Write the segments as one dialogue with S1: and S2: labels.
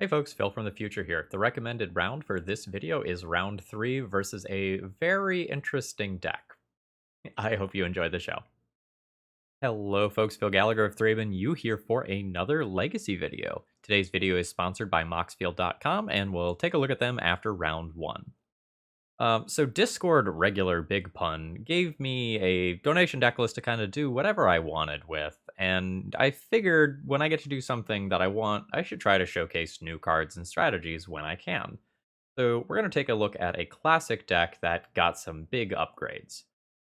S1: Hey folks, Phil from the future here. The recommended round for this video is round 3 versus a very interesting deck. I hope you enjoy the show. Hello folks, Phil Gallagher of ThrabenU here for another Legacy video. Today's video is sponsored by Moxfield.com and we'll take a look at them after round 1. So Discord regular Big Pun gave me a donation deck list to kind of do whatever I wanted with, and I figured when I get to do something that I want, I should try to showcase new cards and strategies when I can. So we're going to take a look at a classic deck that got some big upgrades.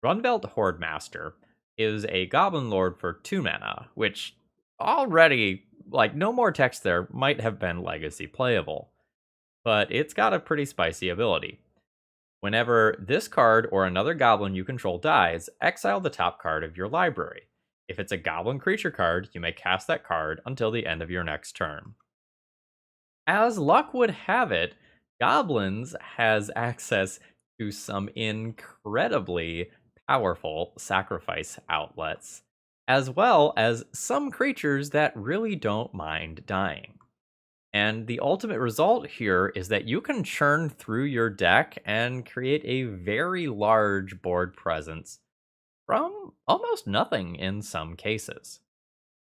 S1: Rundvelt Hordemaster is a Goblin Lord for 2 mana, which already, like, no more text there, might have been Legacy playable. But it's got a pretty spicy ability. Whenever this card or another goblin you control dies, exile the top card of your library. If it's a goblin creature card, you may cast that card until the end of your next turn. As luck would have it, Goblins has access to some incredibly powerful sacrifice outlets, as well as some creatures that really don't mind dying. And the ultimate result here is that you can churn through your deck and create a very large board presence from almost nothing in some cases.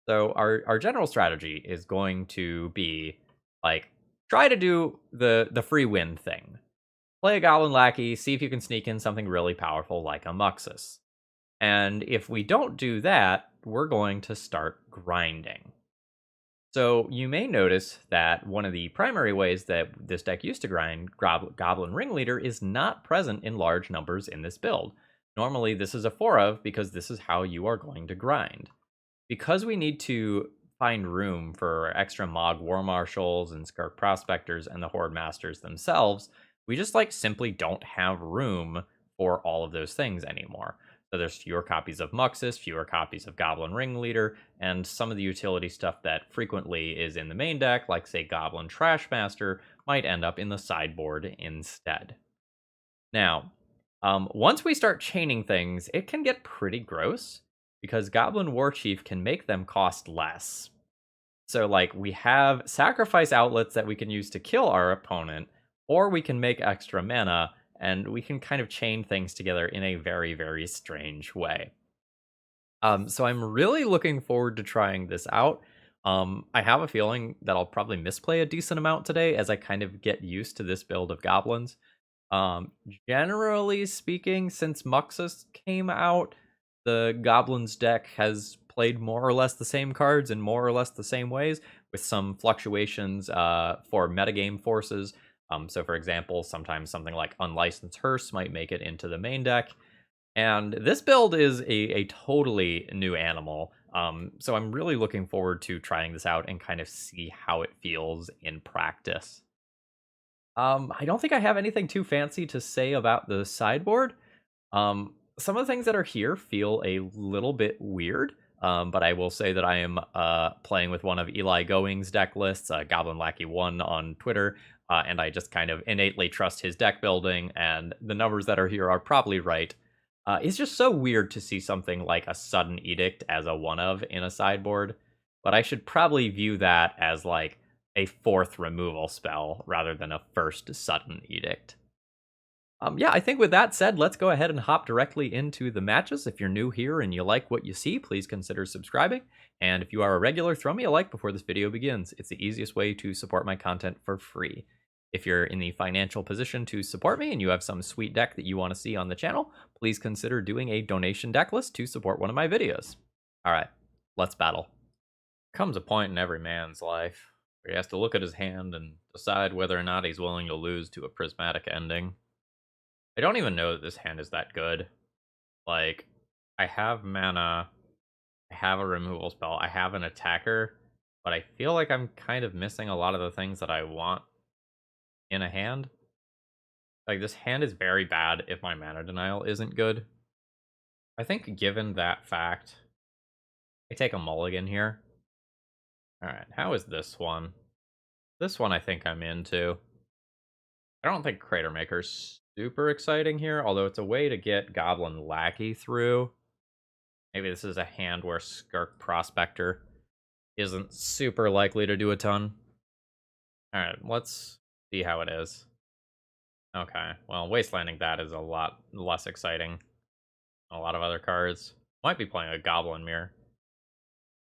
S1: So our general strategy is going to be like try to do the free win thing. Play a Goblin Lackey, see if you can sneak in something really powerful like a Muxus. And if we don't do that, we're going to start grinding. So you may notice that one of the primary ways that this deck used to grind, Goblin Ringleader, is not present in large numbers in this build. Normally this is a 4 of because this is how you are going to grind. Because we need to find room for extra Mog War Marshals and Skirk Prospectors and the Horde Masters themselves, we just simply don't have room for all of those things anymore. So there's fewer copies of Muxus, fewer copies of Goblin Ringleader, and some of the utility stuff that frequently is in the main deck, like say Goblin Trashmaster, might end up in the sideboard instead. Now, once we start chaining things, it can get pretty gross, because Goblin Warchief can make them cost less. So we have sacrifice outlets that we can use to kill our opponent, or we can make extra mana, and we can kind of chain things together in a very, very strange way. So I'm really looking forward to trying this out. I have a feeling that I'll probably misplay a decent amount today as I kind of get used to this build of goblins. Generally speaking, since Muxus came out, the goblins deck has played more or less the same cards in more or less the same ways, with some fluctuations for metagame forces. So for example, sometimes something like Unlicensed Hearse might make it into the main deck. And this build is a totally new animal. So I'm really looking forward to trying this out and kind of see how it feels in practice. I don't think I have anything too fancy to say about the sideboard. Some of the things that are here feel a little bit weird. But I will say that I am playing with one of Eli Going's deck lists, Goblin Lackey 1 on Twitter, and I just kind of innately trust his deck building, and the numbers that are here are probably right. It's just so weird to see something like a Sudden Edict as a 1 of in a sideboard, but I should probably view that as like a 4th removal spell rather than a 1st Sudden Edict. Yeah, I think with that said, let's go ahead and hop directly into the matches. If you're new here and you like what you see, please consider subscribing. And if you are a regular, throw me a like before this video begins. It's the easiest way to support my content for free. If you're in the financial position to support me and you have some sweet deck that you want to see on the channel, please consider doing a donation deck list to support one of my videos. All right, let's battle. Comes a point in every man's life where he has to look at his hand and decide whether or not he's willing to lose to a prismatic ending. I don't even know that this hand is that good. Like, I have mana, I have a removal spell, I have an attacker, but I feel like I'm kind of missing a lot of the things that I want in a hand. Like, this hand is very bad if my mana denial isn't good. I think given that fact, I take a mulligan here. Alright, how is this one? This one I think I'm into. I don't think Crater Maker's super exciting here, although it's a way to get Goblin Lackey through. Maybe this is a hand where Skirk Prospector isn't super likely to do a ton. Alright, let's see how it is. Okay, well, wastelanding that is a lot less exciting. A lot of other cards. Might be playing a Goblin Mirror.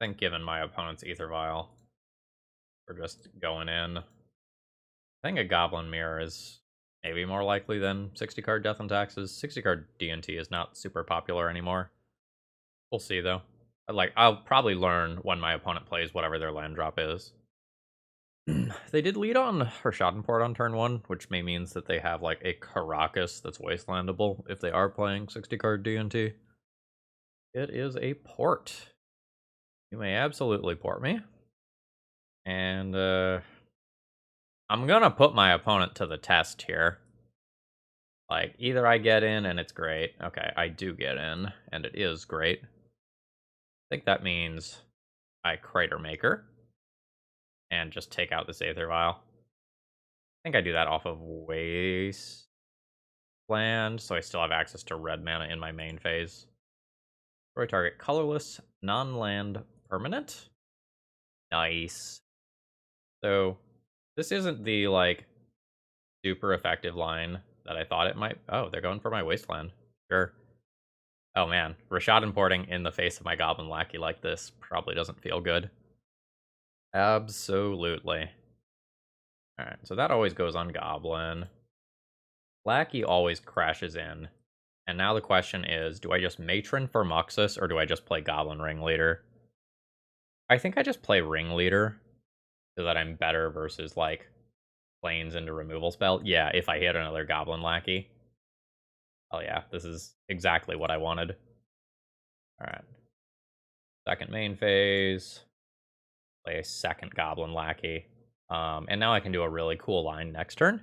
S1: I think given my opponent's Ether Vial, we're just going in. I think a Goblin Mirror is maybe more likely than 60-card Death and Taxes. 60-card D&T is not super popular anymore. We'll see, though. I'll probably learn when my opponent plays whatever their land drop is. They did lead on Schadenport on turn 1, which may means that they have, like, a Caracas that's wastelandable if they are playing 60-card D&T. It is a port. You may absolutely port me. And, I'm gonna put my opponent to the test here. Like, either I get in and it's great. Okay, I do get in, and it is great. I think that means I Crater Maker and just take out this Aether Vial. I think I do that off of Wasteland, so I still have access to red mana in my main phase. Destroy target colorless, non-land permanent. Nice. So, this isn't the, like, super effective line that I thought it might. Oh, they're going for my Wasteland. Sure. Oh man, Rashad importing in the face of my Goblin Lackey like this probably doesn't feel good. Absolutely. Alright, so that always goes on Goblin. Lackey always crashes in. And now the question is, do I just Matron for Muxus, or do I just play Goblin Ringleader? I think I just play Ringleader, so that I'm better versus, like, planes into removal spell. Yeah, if I hit another Goblin Lackey. Oh yeah, this is exactly what I wanted. Alright. Second main phase. Play a second Goblin Lackey. And now I can do a really cool line next turn.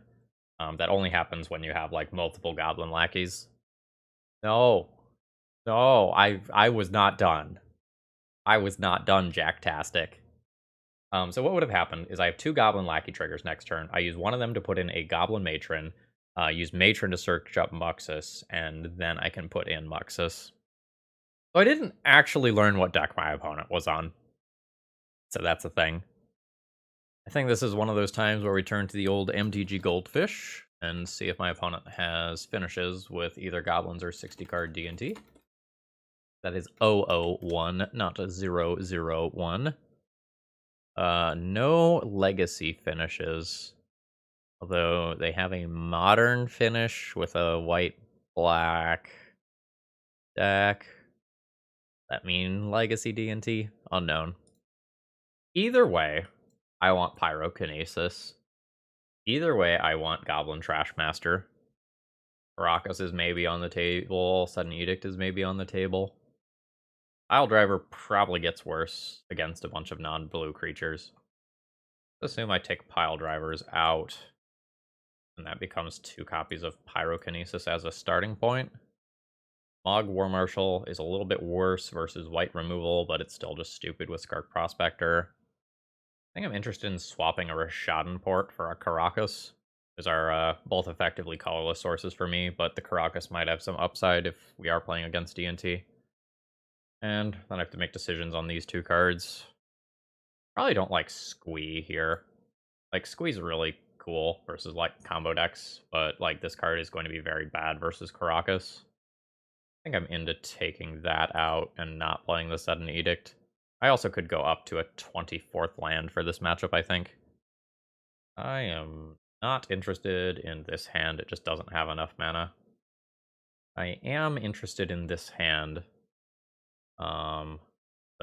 S1: That only happens when you have, like, multiple Goblin Lackeys. No. No, I was not done. I was not done, Jacktastic. So what would have happened is I have 2 Goblin Lackey triggers next turn. I use one of them to put in a Goblin Matron, use Matron to search up Muxus, and then I can put in Muxus. So I didn't actually learn what deck my opponent was on. So that's a thing. I think this is one of those times where we turn to the old MTG Goldfish and see if my opponent has finishes with either Goblins or 60-card D&T. That is 001, not 001. No legacy finishes. Although they have a modern finish with a white-black deck. That mean legacy D&T? Unknown. Either way, I want Pyrokinesis. Either way, I want Goblin Trashmaster. Caracas is maybe on the table. Sudden Edict is maybe on the table. Pile Driver probably gets worse against a bunch of non-blue creatures. Assume I take Pile Drivers out, and that becomes 2 copies of Pyrokinesis as a starting point. Mog War Marshal is a little bit worse versus white removal, but it's still just stupid with Skirk Prospector. I think I'm interested in swapping a Rishadan port for a Caracas. Those are both effectively colorless sources for me, but the Caracas might have some upside if we are playing against D&T. And then I have to make decisions on these 2 cards. Probably don't like Squee here. Like, Squee's really cool versus, like, combo decks, but, like, this card is going to be very bad versus Caracas. I think I'm into taking that out and not playing the Sudden Edict. I also could go up to a 24th land for this matchup, I think. I am not interested in this hand. It just doesn't have enough mana. I am interested in this hand. So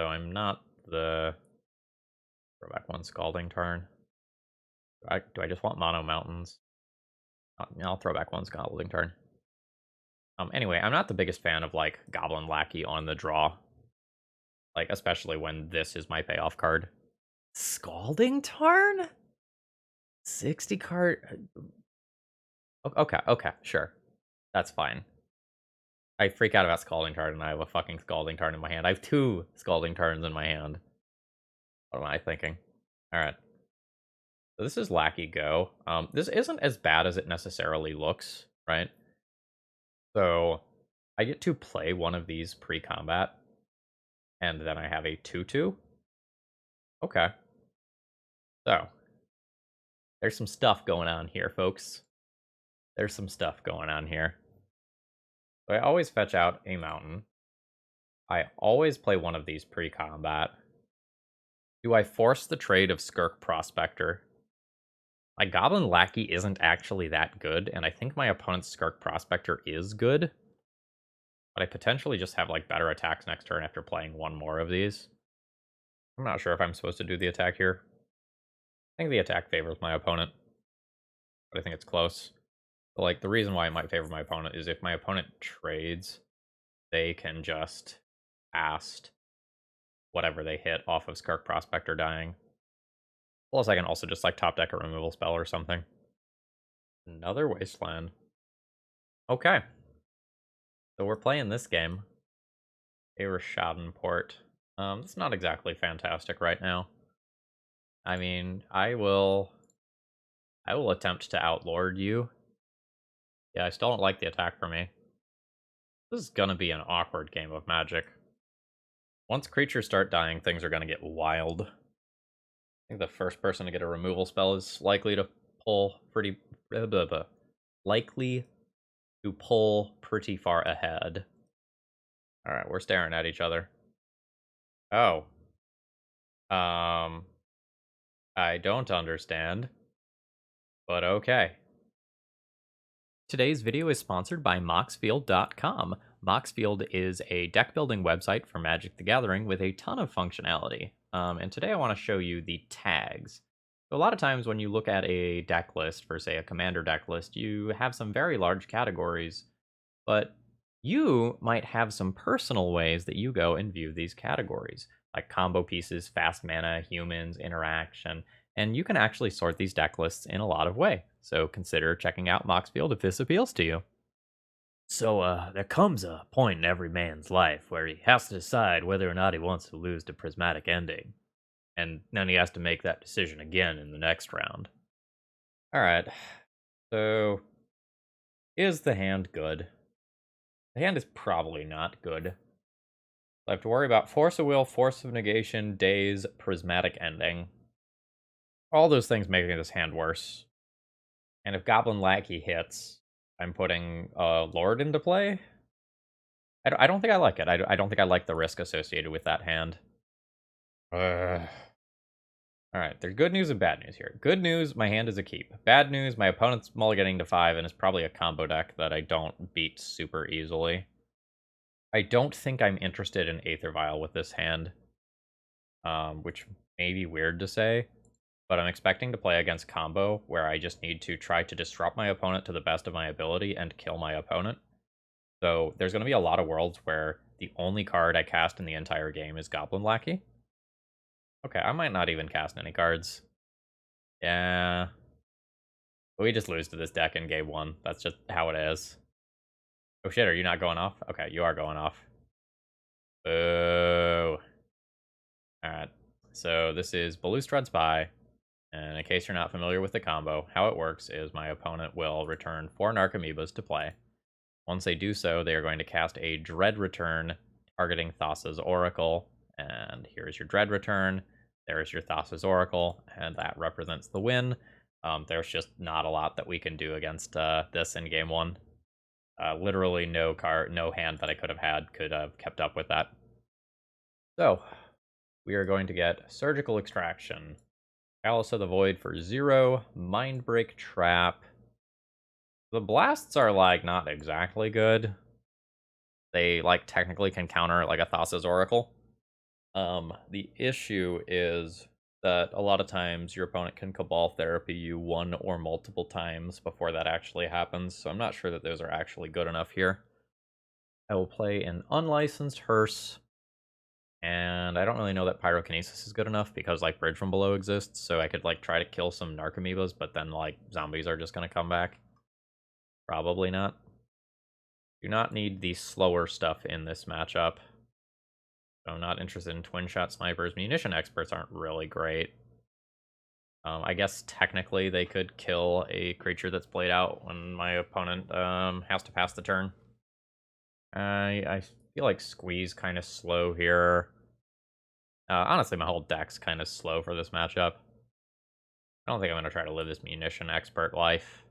S1: I'm not the... Throw back 1 Scalding Tarn. Do I just want Mono Mountains? I'll throw back 1 Scalding Tarn. Anyway, I'm not the biggest fan of, like, Goblin Lackey on the draw. Like, especially when this is my payoff card. Scalding Tarn? 60 card... Okay, sure. That's fine. I freak out about Scalding Tarn and I have a fucking Scalding Tarn in my hand. I have 2 Scalding Tarns in my hand. What am I thinking? Alright. So this is Lackey Go. This isn't as bad as it necessarily looks, right? So I get to play one of these pre-combat, and then I have a 2/2. Okay. So There's some stuff going on here, folks. There's some stuff going on here. So I always fetch out a mountain. I always play one of these pre-combat. Do I force the trade of Skirk Prospector? My Goblin Lackey isn't actually that good, and I think my opponent's Skirk Prospector is good. But I potentially just have, like, better attacks next turn after playing one more of these. I'm not sure if I'm supposed to do the attack here. I think the attack favors my opponent, but I think it's close. But, like, the reason why it might favor my opponent is if my opponent trades, they can just cast whatever they hit off of Skirk Prospector dying. Plus, I can also just, like, top deck a removal spell or something. Another Wasteland. Okay. So we're playing this game. A Rashaden port. It's not exactly fantastic right now. I mean, I will attempt to outlord you. Yeah, I still don't like the attack for me. This is gonna be an awkward game of Magic. Once creatures start dying, things are gonna get wild. I think the first person to get a removal spell is likely to pull pretty likely to pull pretty far ahead. All right, we're staring at each other. Oh. I don't understand, but okay. Today's video is sponsored by Moxfield.com. Moxfield is a deck building website for Magic the Gathering with a ton of functionality. And today I want to show you the tags. So a lot of times when you look at a deck list for, say, a commander deck list, you have some very large categories, but you might have some personal ways that you go and view these categories, like combo pieces, fast mana, humans, interaction, and you can actually sort these deck lists in a lot of ways. So consider checking out Moxfield if this appeals to you. So, there comes a point in every man's life where he has to decide whether or not he wants to lose to Prismatic Ending. And then he has to make that decision again in the next round. Alright, so is the hand good? The hand is probably not good. I have to worry about Force of Will, Force of Negation, Daze, Prismatic Ending. All those things making this hand worse. And if Goblin Lackey hits, I'm putting Lord into play. I don't think I like it. I don't think I like the risk associated with that hand. Alright, there's good news and bad news here. Good news, my hand is a keep. Bad news, my opponent's mulliganing to 5 and is probably a combo deck that I don't beat super easily. I don't think I'm interested in Aether Vial with this hand, which may be weird to say, but I'm expecting to play against combo where I just need to try to disrupt my opponent to the best of my ability and kill my opponent. So there's going to be a lot of worlds where the only card I cast in the entire game is Goblin Lackey. Okay, I might not even cast any cards. Yeah. We just lose to this deck in game 1. That's just how it is. Oh shit, are you not going off? Okay, you are going off. Boo. Alright, so this is Balustrade Spy. And in case you're not familiar with the combo, how it works is my opponent will return 4 Narcomoebas to play. Once they do so, they are going to cast a Dread Return targeting Thassa's Oracle. And here's your Dread Return. There's your Thassa's Oracle, and that represents the win. There's just not a lot that we can do against this in game 1. Literally no hand that I could have had could have kept up with that. So, we are going to get Surgical Extraction, Chalice of the Void for 0, Mindbreak Trap. The blasts are, like, not exactly good. They, like, technically can counter, like, a Thassa's Oracle. The issue is that a lot of times your opponent can Cabal Therapy you one or multiple times before that actually happens, so I'm not sure that those are actually good enough here. I will play an Unlicensed Hearse, and I don't really know that Pyrokinesis is good enough because, like, Bridge from Below exists, so I could, like, try to kill some Narcomoebas, but then, like, zombies are just gonna come back. Probably not. Do not need the slower stuff in this matchup. So I'm not interested in Twin Shot Snipers. Munition Experts aren't really great. I guess technically they could kill a creature that's played out when my opponent has to pass the turn. I feel like Squeeze kind of slow here. Honestly, my whole deck's kind of slow for this matchup. I don't think I'm going to try to live this munition expert life.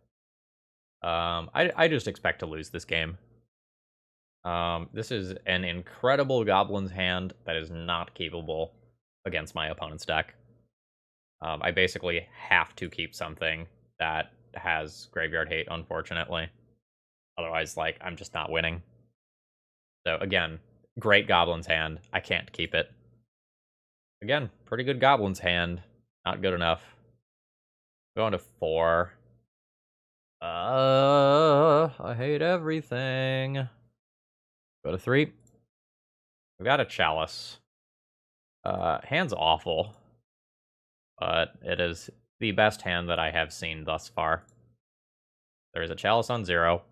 S1: I just expect to lose this game. This is an incredible Goblins hand that is not keepable against my opponent's deck. I basically have to keep something that has Graveyard Hate, unfortunately. Otherwise, like, I'm just not winning. So, again, great Goblins hand. I can't keep it. Again, pretty good Goblins hand. Not good enough. Going to 4. I hate everything. Go to 3. We got a Chalice. Hand's awful. But it is the best hand that I have seen thus far. There is a Chalice on 0.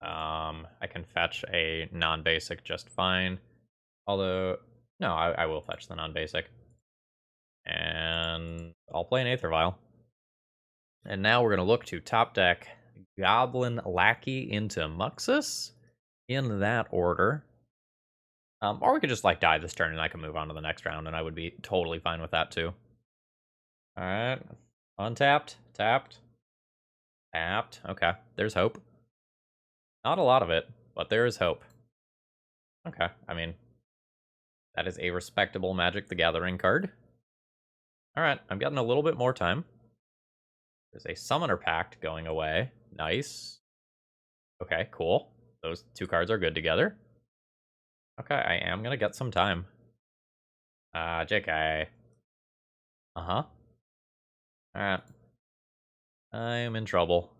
S1: I can fetch a non-basic just fine. Although, no, I will fetch the non-basic. And I'll play an Aether Vial. And now we're going to look to top deck Goblin Lackey into Muxus in that order. Or we could just, like, die this turn and I can move on to the next round, and I would be totally fine with that, too. Alright. Untapped. Tapped. Tapped. Okay. There's hope. Not a lot of it, but there is hope. Okay. I mean, that is a respectable Magic the Gathering card. Alright. I'm getting a little bit more time. There's a Summoner Pact going away. Nice. Okay, cool. Those two cards are good together. Okay, I am gonna get some time. JK. Uh-huh. Alright. I am in trouble.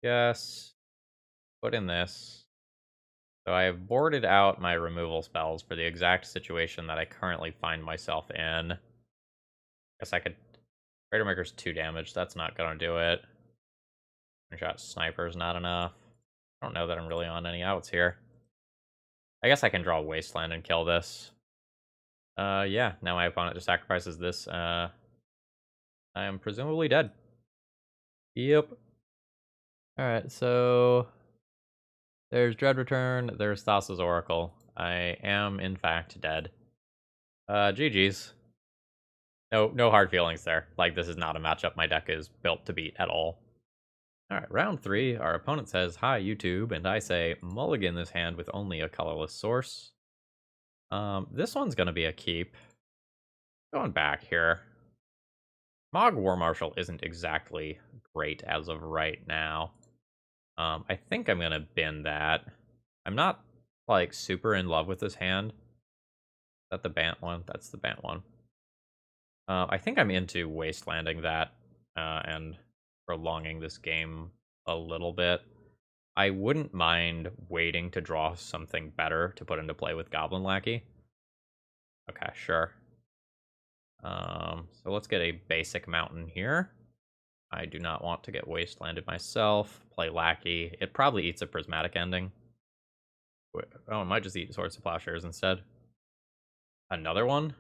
S1: Yes. Put in this. So I have boarded out my removal spells for the exact situation that I currently find myself in. Guess I could... Crater Maker's 2 damage. That's not gonna do it. One-shot Sniper's not enough. I don't know that I'm really on any outs here. I guess I can draw Wasteland and kill this. Yeah, now my opponent just sacrifices this. I am presumably dead. Yep. Alright, so... There's Dread Return, there's Thassa's Oracle. I am, in fact, dead. GG's. No hard feelings there. Like, this is not a matchup my deck is built to beat at all. Alright, round 3. Our opponent says, "Hi, YouTube," and I say, "Mulligan this hand with only a colorless source." This one's gonna be a keep. Going back here. Mog War Marshal isn't exactly great as of right now. I think I'm gonna bin that. I'm not, like, super in love with this hand. Is that the Bant one? That's the Bant one. I think I'm into wastelanding that, and prolonging this game a little bit. I wouldn't mind waiting to draw something better to put into play with Goblin Lackey. Okay, sure. So let's get a basic mountain here. I do not want to get wastelanded myself. Play Lackey. It probably eats a prismatic ending. Oh, it might just eat Swords to Plowshares instead. Another one?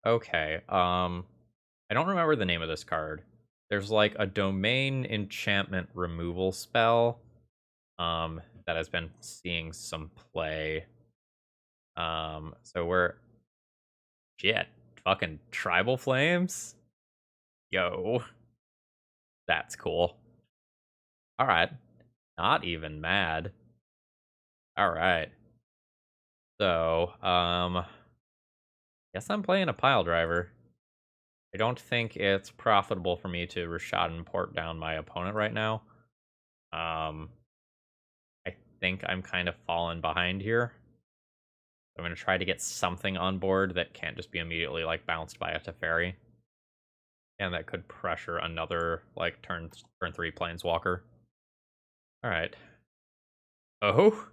S1: Okay, I don't remember the name of this card. There's like a domain enchantment removal spell that has been seeing some play. So we're... Shit. Fucking Tribal Flames? Yo. That's cool. Alright. Not even mad. Alright. So, guess I'm playing a Pile Driver. I don't think it's profitable for me to Rashad and port down my opponent right now. I think I'm kind of falling behind here. I'm going to try to get something on board that can't just be immediately, like, bounced by a Teferi. And that could pressure another, like, turn 3 Planeswalker. Alright. Oh.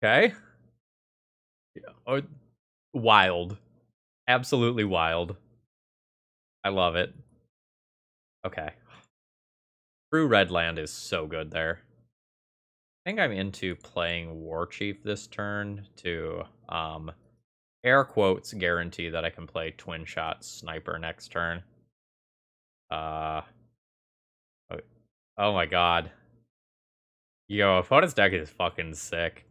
S1: Okay. Oh, wild. Absolutely wild. I love it. Okay. True Redland is so good there. I think I'm into playing War Chief this turn to, air quotes, guarantee that I can play Twin Shot Sniper next turn. Oh my god. Yo, opponent's deck is fucking sick.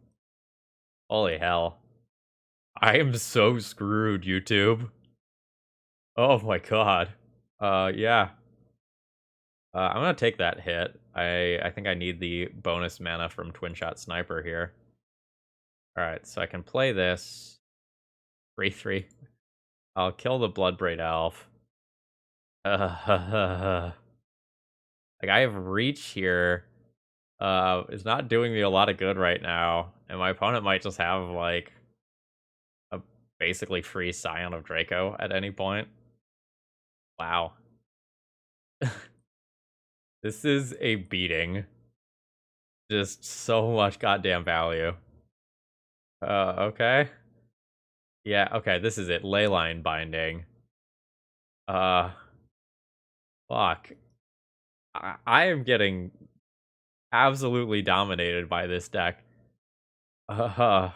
S1: Holy hell. I am so screwed, YouTube. Oh my god. Yeah. I'm gonna take that hit. I think I need the bonus mana from Twin Shot Sniper here. Alright, so I can play this. 3/3. I'll kill the Bloodbraid Elf. Like, I have Reach here. It's not doing me a lot of good right now. And my opponent might just have, like, a basically free Scion of Draco at any point. Wow. This is a beating. Just so much goddamn value. Okay. Yeah, okay, this is it. Leyline Binding. Uh, fuck. I am getting absolutely dominated by this deck. Uh,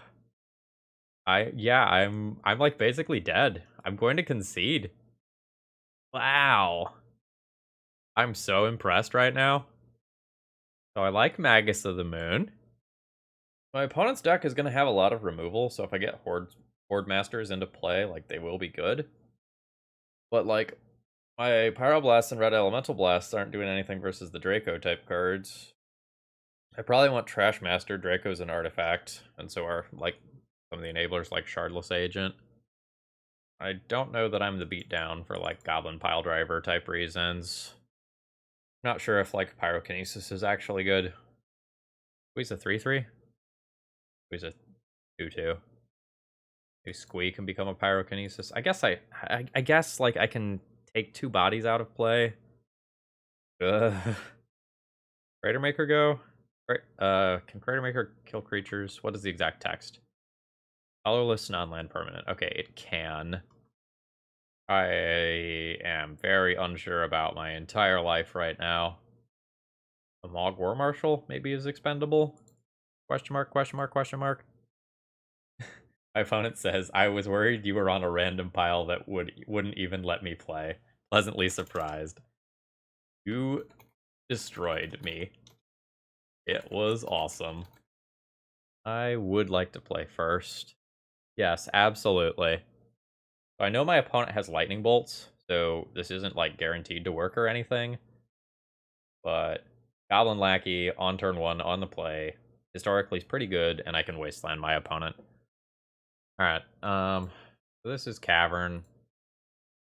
S1: yeah, I'm like basically dead. I'm going to concede. Wow. I'm so impressed right now. So I like Magus of the Moon. My opponent's deck is going to have a lot of removal, so if I get Horde Masters into play, like, they will be good. But, like, my Pyroblast and Red Elemental Blasts aren't doing anything versus the Draco type cards. I probably want Trash Master. Draco's an artifact, and so are, like, some of the enablers like Shardless Agent. I don't know that I'm the beatdown for, like, Goblin Piledriver type reasons. Not sure if, like, Pyrokinesis is actually good. Squeeze a 3/3? Squeeze a 2/2. Maybe Squee can become a Pyrokinesis. I guess, like, I can take 2 bodies out of play. Ugh. Crater Maker go? Right, can Crater Maker kill creatures? What is the exact text? Colorless non-land permanent. Okay, it can. I am very unsure about my entire life right now. A Mog War Marshal maybe is expendable? Question mark, question mark, question mark. My opponent says, I was worried you were on a random pile that wouldn't even let me play. Pleasantly surprised. You destroyed me. It was awesome. I would like to play first. Yes, absolutely. I know my opponent has lightning bolts, so this isn't, like, guaranteed to work or anything. But Goblin Lackey on turn 1 on the play historically is pretty good, and I can wasteland my opponent. Alright, so this is Cavern.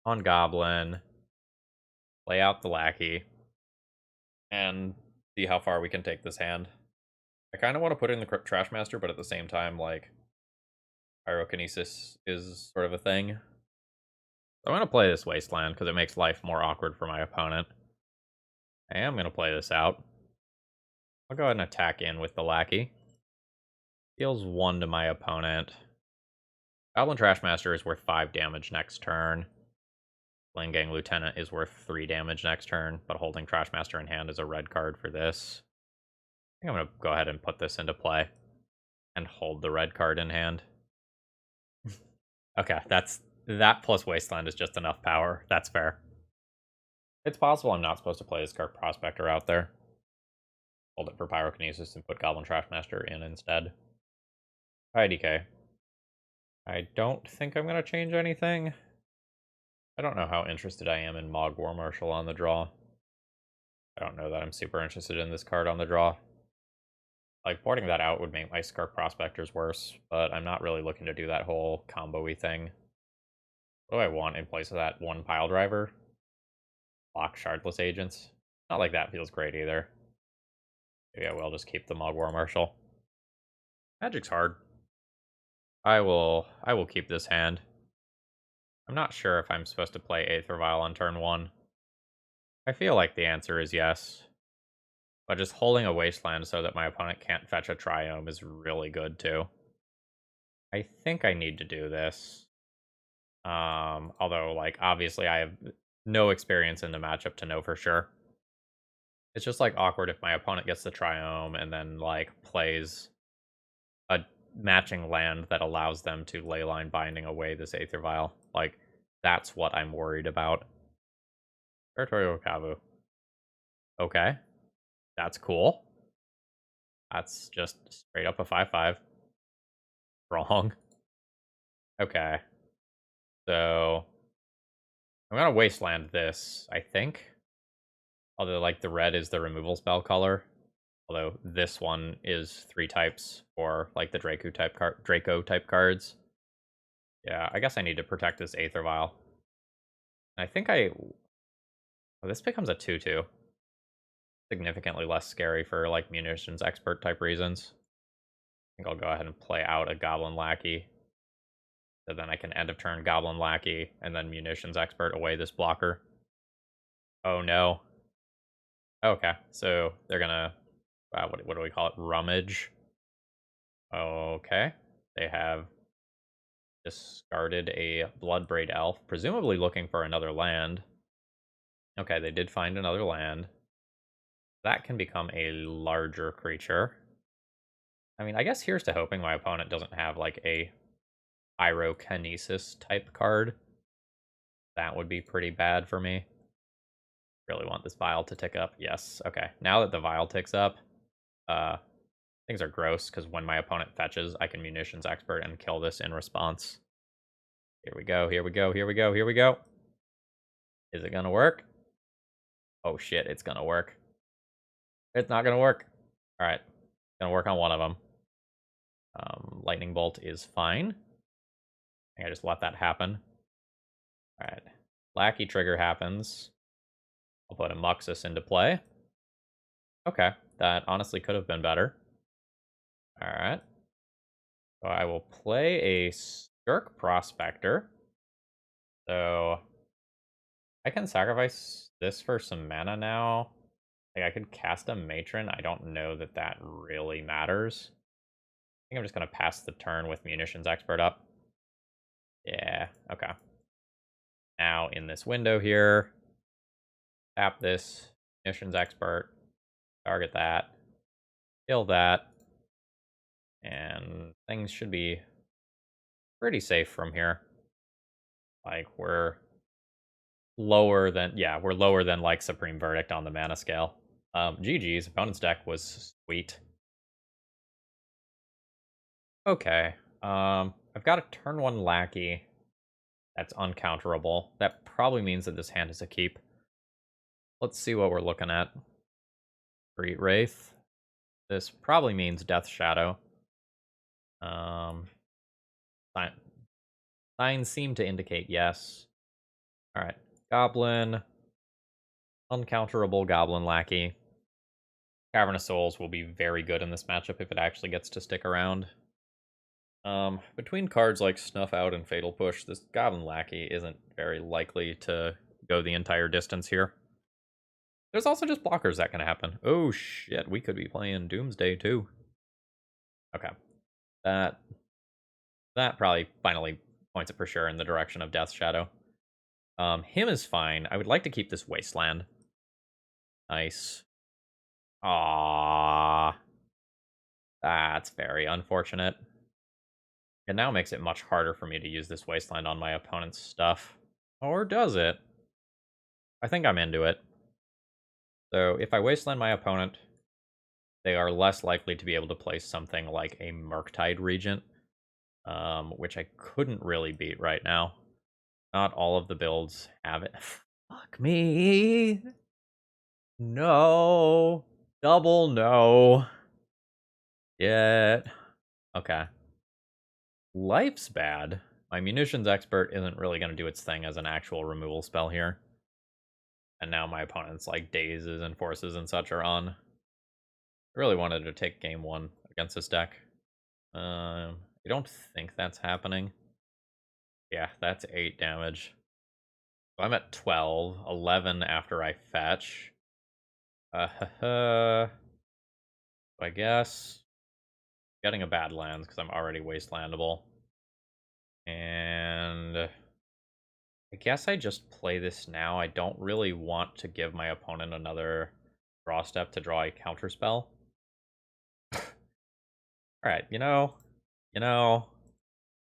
S1: On Goblin. Lay out the Lackey. And see how far we can take this hand. I kind of want to put in the Trash Master, but at the same time, like, Pyrokinesis is sort of a thing. I'm going to play this Wasteland because it makes life more awkward for my opponent. I am going to play this out. I'll go ahead and attack in with the Lackey. Deals 1 to my opponent. Goblin Trash Master is worth 5 damage next turn. Lane Gang Lieutenant is worth 3 damage next turn, but holding Trash Master in hand is a red card for this. I think I'm going to go ahead and put this into play and hold the red card in hand. Okay, that plus Wasteland is just enough power. That's fair. It's possible I'm not supposed to play the Skirk Prospector out there. Hold it for Pyrokinesis and put Goblin Trash Master in instead. Hi, DK. I don't think I'm going to change anything. I don't know how interested I am in Mog War Marshal on the draw. I don't know that I'm super interested in this card on the draw. Like, boarding that out would make my Skirk Prospectors worse, but I'm not really looking to do that whole combo-y thing. What do I want in place of that 1 pile driver? Block Shardless Agents. Not like that feels great either. Maybe I will just keep the Mog War Marshal. Magic's hard. I will keep this hand. I'm not sure if I'm supposed to play Aether Vial on turn 1. I feel like the answer is yes. But just holding a Wasteland so that my opponent can't fetch a Triome is really good too. I think I need to do this. Although, like, obviously I have no experience in the matchup to know for sure. It's just, like, awkward if my opponent gets the Triome and then, like, plays a matching land that allows them to Leyline Binding away this Aether Vial. Like, that's what I'm worried about. Territorial Kavu. Okay. That's cool. That's just straight up a 5/5. Wrong. Okay. So I'm gonna wasteland this, I think. Although, like, the red is the removal spell color. Although this one is 3 types for, like, the Draco type cards. Yeah, I guess I need to protect this Aether Vial. I think oh, this becomes a 2/2. Significantly less scary for, like, munitions expert type reasons. I think I'll go ahead and play out a Goblin Lackey. So then I can end of turn Goblin Lackey, and then munitions expert away this blocker. Oh no. Okay, so they're gonna, what do we call it? Rummage. Okay, they have discarded a Bloodbraid Elf, presumably looking for another land. Okay, they did find another land. That can become a larger creature. I mean, I guess here's to hoping my opponent doesn't have, like, a Pyrokinesis type card. That would be pretty bad for me. Really want this vial to tick up. Yes, okay. Now that the vial ticks up, things are gross, because when my opponent fetches, I can munitions expert and kill this in response. Here we go, here we go, here we go, here we go. Is it gonna work? Oh shit, it's gonna work. It's not gonna work. Alright, gonna work on one of them. Lightning Bolt is fine. I think I just let that happen. Alright, Lackey trigger happens. I'll put a Muxus into play. Okay, that honestly could have been better. Alright. So I will play a Skirk Prospector. So I can sacrifice this for some mana now. Like, I could cast a Matron. I don't know that that really matters. I think I'm just going to pass the turn with Munitions Expert up. Yeah, okay. Now in this window here, tap this Munitions Expert, target that, kill that, and things should be pretty safe from here. Like, we're lower than, yeah, we're lower than, like, Supreme Verdict on the mana scale. GG's, opponent's deck was sweet. Okay, I've got a turn 1 Lackey that's uncounterable. That probably means that this hand is a keep. Let's see what we're looking at. Great Wraith. This probably means Death Shadow. Signs seem to indicate yes. Alright, Goblin. Uncounterable Goblin Lackey. Cavern of Souls will be very good in this matchup if it actually gets to stick around. Between cards like Snuff Out and Fatal Push, this Goblin Lackey isn't very likely to go the entire distance here. There's also just blockers that can happen. Oh shit, we could be playing Doomsday too. Okay. That probably finally points it for sure in the direction of Death Shadow. Him is fine. I would like to keep this Wasteland. Nice. Ah, that's very unfortunate. It now makes it much harder for me to use this Wasteland on my opponent's stuff. Or does it? I think I'm into it. So if I Wasteland my opponent, they are less likely to be able to play something like a Murktide Regent, which I couldn't really beat right now. Not all of the builds have it. Fuck me. No. Double no. Yet. Okay. Life's bad. My munitions expert isn't really going to do its thing as an actual removal spell here. And now my opponent's, like, dazes and forces and such are on. I really wanted to take game 1 against this deck. I don't think that's happening. Yeah, that's 8 damage. So I'm at 12, 11 after I fetch. I guess getting a bad lands because I'm already wastelandable. And I guess I just play this now. I don't really want to give my opponent another draw step to draw a counterspell. Alright,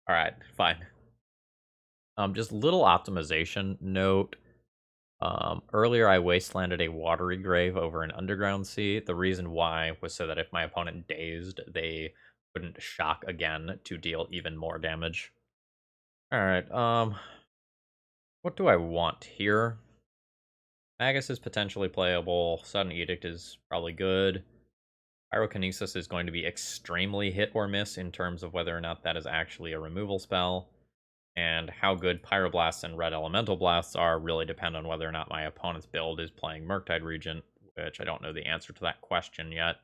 S1: alright, fine. Just little optimization note. Earlier I wastelanded a Watery Grave over an Underground Sea. The reason why was so that if my opponent dazed, they couldn't shock again to deal even more damage. Alright, What do I want here? Magus is potentially playable. Sudden Edict is probably good. Pyrokinesis is going to be extremely hit or miss in terms of whether or not that is actually a removal spell. And how good Pyroblasts and Red Elemental Blasts are really depend on whether or not my opponent's build is playing Murktide Regent, which I don't know the answer to that question yet.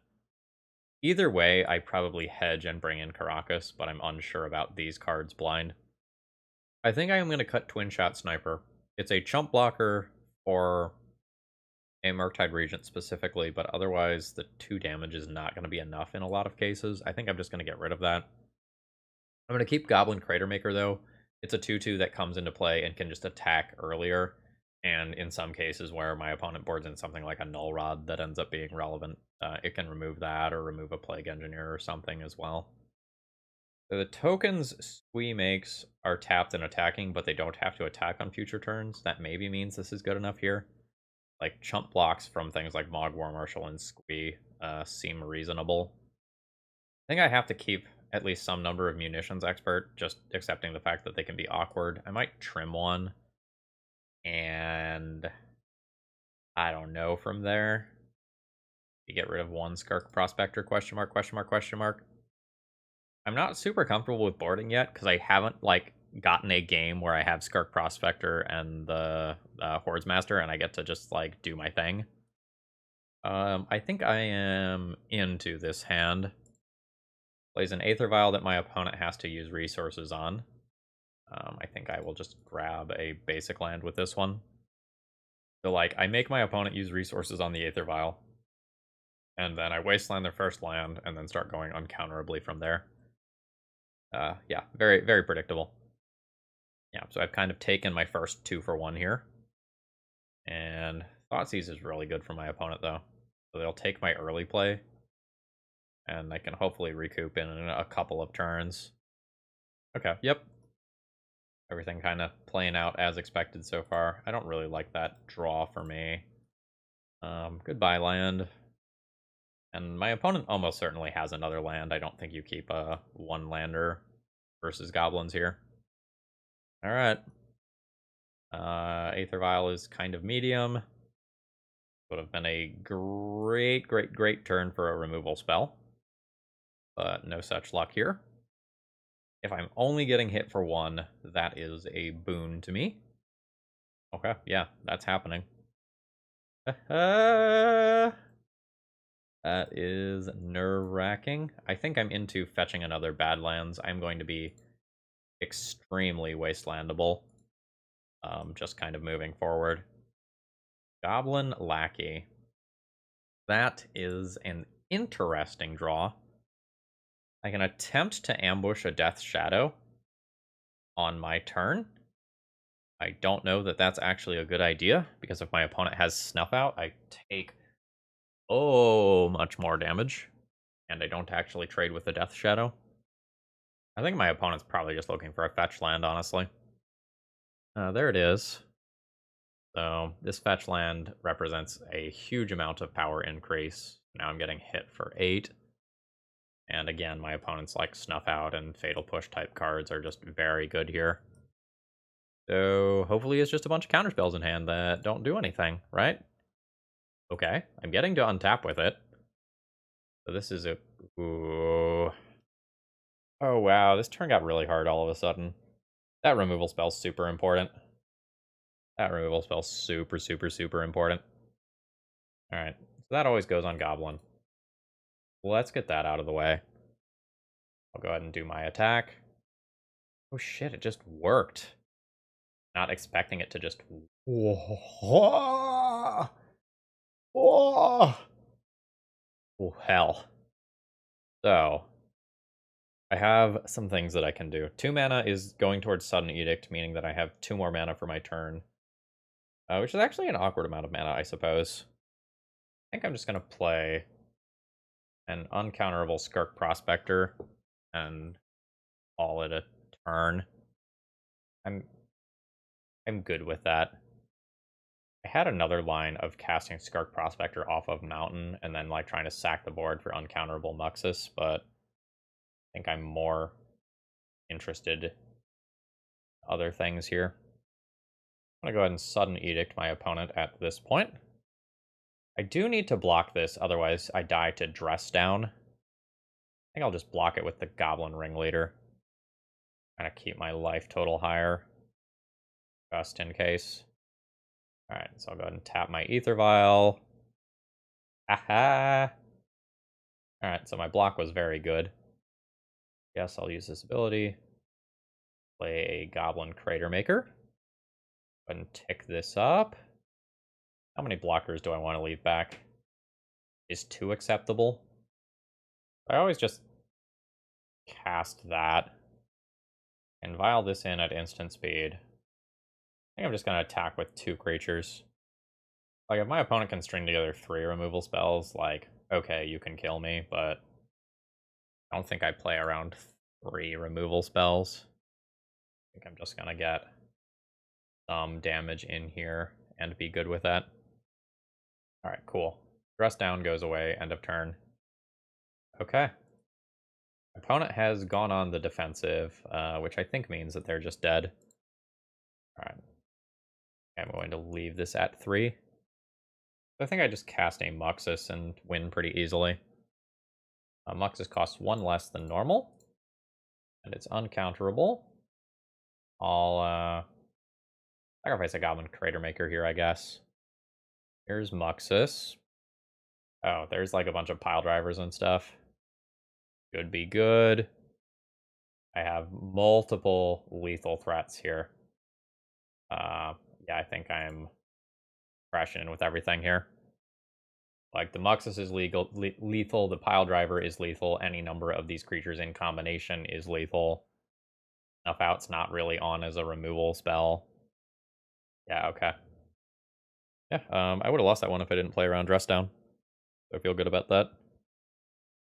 S1: Either way, I probably hedge and bring in Karakas, but I'm unsure about these cards blind. I think I am going to cut Twin Shot Sniper. It's a chump blocker for a Murktide Regent specifically, but otherwise the 2 damage is not going to be enough in a lot of cases. I think I'm just going to get rid of that. I'm going to keep Goblin Cratermaker, though. It's a 2/2 that comes into play and can just attack earlier, and in some cases where my opponent boards in something like a Null Rod that ends up being relevant, it can remove that or remove a Plague Engineer or something as well. So the tokens Squee makes are tapped and attacking, but they don't have to attack on future turns. That maybe means this is good enough here. Like, chump blocks from things like Mog War Marshal and Squee seem reasonable. I think I have to keep at least some number of Munitions Expert, just accepting the fact that they can be awkward. I might trim one, and I don't know from there. You get rid of one Skirk Prospector, question mark, question mark, question mark. I'm not super comfortable with boarding yet, because I haven't, like, gotten a game where I have Skirk Prospector and the Hordemaster, and I get to just, like, do my thing. I think I am into this hand. Plays an Aether Vial that my opponent has to use resources on. I think I will just grab a basic land with this one. So, like, I make my opponent use resources on the Aether Vial, and then I wasteland their first land, and then start going uncounterably from there. Yeah, very, very predictable. Yeah, so I've kind of taken my first 2-for-1 here. And Thoughtseize is really good for my opponent, though. So they'll take my early play, and I can hopefully recoup in a couple of turns. Okay, yep. Everything kind of playing out as expected so far. I don't really like that draw for me. Goodbye, land. And my opponent almost certainly has another land. I don't think you keep a one-lander versus goblins here. Alright. Aether Vial is kind of medium. Would have been a great, great, great turn for a removal spell. But no such luck here. If I'm only getting hit for 1, that is a boon to me. Okay, yeah, that's happening. That is nerve-wracking. I think I'm into fetching another Badlands. I'm going to be extremely wastelandable. Just kind of moving forward. Goblin Lackey. That is an interesting draw. I can attempt to ambush a Death Shadow on my turn. I don't know that that's actually a good idea, because if my opponent has Snuff Out, I take much more damage, and I don't actually trade with the Death Shadow. I think my opponent's probably just looking for a fetch land, honestly. There it is. So this fetch land represents a huge amount of power increase. Now I'm getting hit for 8. And again, my opponent's like Snuff Out and Fatal Push type cards are just very good here. So hopefully it's just a bunch of counterspells in hand that don't do anything, right? Okay, I'm getting to untap with it. So this is a... Ooh. Oh wow, this turn got really hard all of a sudden. That removal spell's super important. That removal spell's super, super, super important. Alright, so that always goes on Goblin. Let's get that out of the way. I'll go ahead and do my attack. Oh shit, it just worked. Not expecting it to just... Whoa. Oh, hell. So, I have some things that I can do. 2 mana is going towards Sudden Edict, meaning that I have 2 more mana for my turn. Which is actually an awkward amount of mana, I suppose. I think I'm just going to play an uncounterable Skirk Prospector and call it a turn. I'm good with that. I had another line of casting Skirk Prospector off of Mountain and then like trying to sack the board for uncounterable Muxus, but I think I'm more interested in other things here. I'm going to go ahead and Sudden Edict my opponent at this point. I do need to block this, otherwise I die to Dress Down. I think I'll just block it with the Goblin Ringleader. Kind of keep my life total higher, just in case. Alright, so I'll go ahead and tap my Ether Vial. Aha! Alright, so my block was very good. Guess I'll use this ability. Play a Goblin Crater Maker. Go ahead and tick this up. How many blockers do I want to leave back? Is 2 acceptable? I always just cast that and vial this in at instant speed. I think I'm just going to attack with 2 creatures. Like, if my opponent can string together 3 removal spells, like, okay, you can kill me, but I don't think I play around 3 removal spells. I think I'm just going to get some damage in here and be good with that. Alright, cool. Dress Down goes away, end of turn. Okay. Opponent has gone on the defensive, which I think means that they're just dead. Alright. I'm going to leave this at 3. I think I just cast a Muxus and win pretty easily. Muxus costs 1 less than normal, and it's uncounterable. I'll sacrifice a Goblin Crater Maker here, I guess. Here's Muxus. Oh, there's like a bunch of pile drivers and stuff. Could be good. I have multiple lethal threats here. Yeah, I think I'm crashing in with everything here. Like, the Muxus is lethal, the pile driver is lethal, any number of these creatures in combination is lethal. Snuff Out's not really on as a removal spell. Yeah, okay. Yeah, I would have lost that one if I didn't play around Dress Down. So I feel good about that.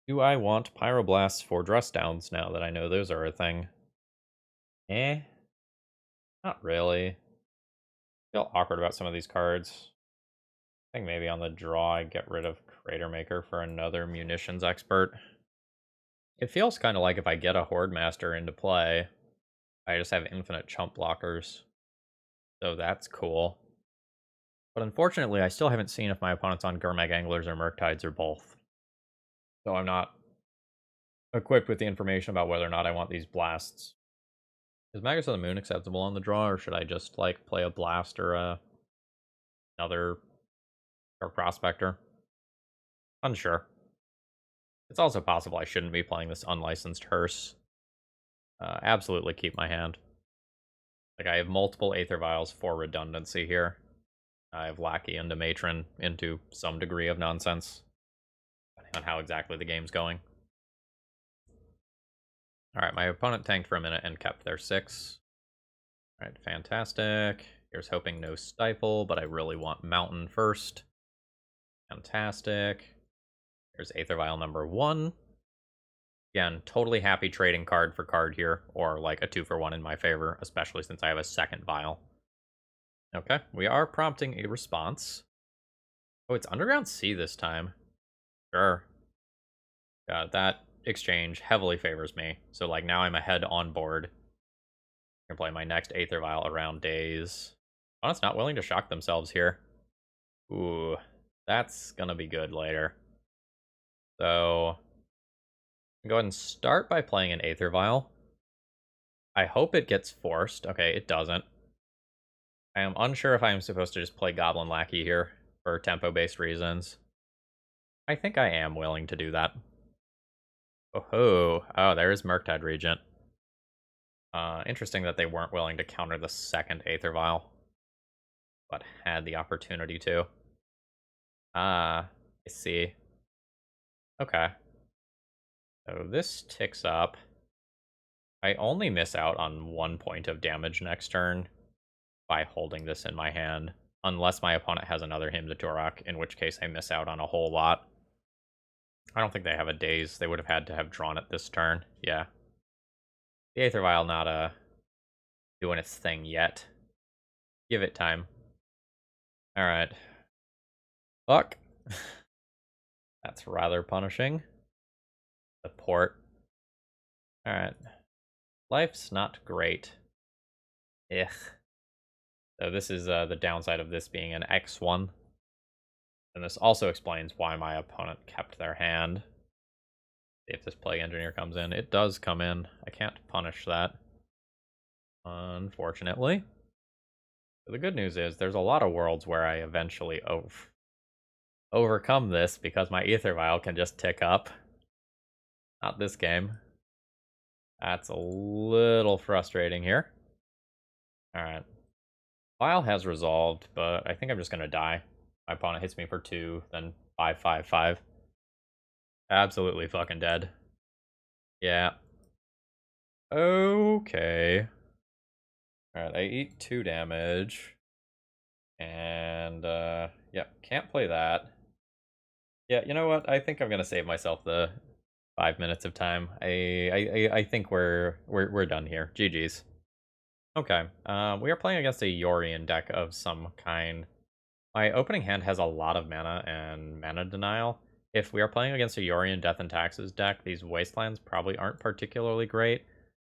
S1: Do I want Pyroblasts for Dress Downs now that I know those are a thing? Not really. I feel awkward about some of these cards. I think maybe on the draw I get rid of Crater Maker for another Munitions Expert. It feels kind of like if I get a Hordemaster into play, I just have infinite chump blockers. So that's cool. But unfortunately, I still haven't seen if my opponent's on Gurmag Anglers or Murktides or both. So I'm not equipped with the information about whether or not I want these blasts. Is Magus of the Moon acceptable on the draw, or should I just, like, play a blast or another Skirk Prospector? Unsure. It's also possible I shouldn't be playing this unlicensed hearse. Absolutely keep my hand. Like, I have multiple Aether Vials for redundancy here. I have Lackey into Matron into some degree of nonsense, depending on how exactly the game's going. Alright, my opponent tanked for a minute and kept their 6. Alright, fantastic. Here's hoping no Stifle, but I really want Mountain first. Fantastic. Here's Aether Vial number 1. Again, totally happy trading card for card here, or like a 2-for-1 in my favor, especially since I have a second vial. Okay, we are prompting a response. Oh, it's Underground Sea this time. Sure. That exchange heavily favors me. So, like, now I'm ahead on board. I'm gonna play my next Aether Vial around days. Oh, it's not willing to shock themselves here. Ooh, that's gonna be good later. So, go ahead and start by playing an Aether Vial. I hope it gets forced. Okay, it doesn't. I am unsure if I am supposed to just play Goblin Lackey here for tempo-based reasons. I think I am willing to do that. Oh, there's Murktide Regent. Interesting that they weren't willing to counter the second Aether Vial, but had the opportunity to. I see. Okay. So this ticks up. I only miss out on 1 point of damage next turn by holding this in my hand, unless my opponent has another Hymn to Turok, in which case I miss out on a whole lot. I don't think they have a daze. They would have had to have drawn it this turn. Yeah. The Aether Vial not doing its thing yet. Give it time. Alright. Fuck. That's rather punishing. The port. Alright. Life's not great. Ugh. So this is the downside of this being an X1. And this also explains why my opponent kept their hand. See if this Plague Engineer comes in. It does come in. I can't punish that, unfortunately. But the good news is there's a lot of worlds where I eventually overcome this because my Ether Vial can just tick up. Not this game. That's a little frustrating here. Alright. Vial has resolved, but I think I'm just going to die. My opponent hits me for 2, then 5, 5, 5. Absolutely fucking dead. Yeah. Okay. Alright, I eat 2 damage. And, yeah, can't play that. Yeah, you know what? I think I'm gonna save myself the 5 minutes of time. I think we're done here. GG's. Okay, we are playing against a Yorion deck of some kind. My opening hand has a lot of mana and mana denial. If we are playing against a Yorion Death and Taxes deck, these Wastelands probably aren't particularly great.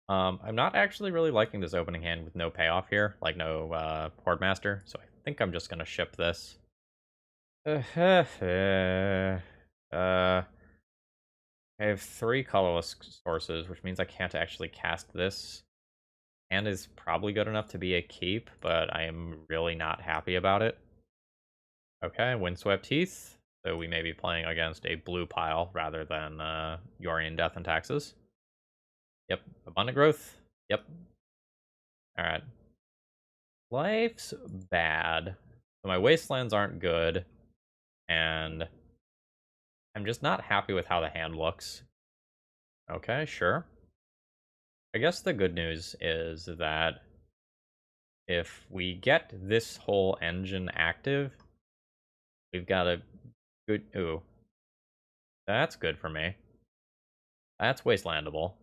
S1: I'm not actually really liking this opening hand with no payoff here, like no Hordemaster, so I think I'm just gonna ship this. I have 3 colorless sources, which means I can't actually cast this. And is probably good enough to be a keep, but I am really not happy about it. Okay, Windswept Heath. So we may be playing against a blue pile rather than Yorion Death and Taxes. Yep, Abundant Growth. Yep. Alright. Life's bad. So my Wastelands aren't good. And I'm just not happy with how the hand looks. Okay, sure. I guess the good news is that if we get this whole engine active, we've got a good... Ooh. That's good for me. That's wastelandable.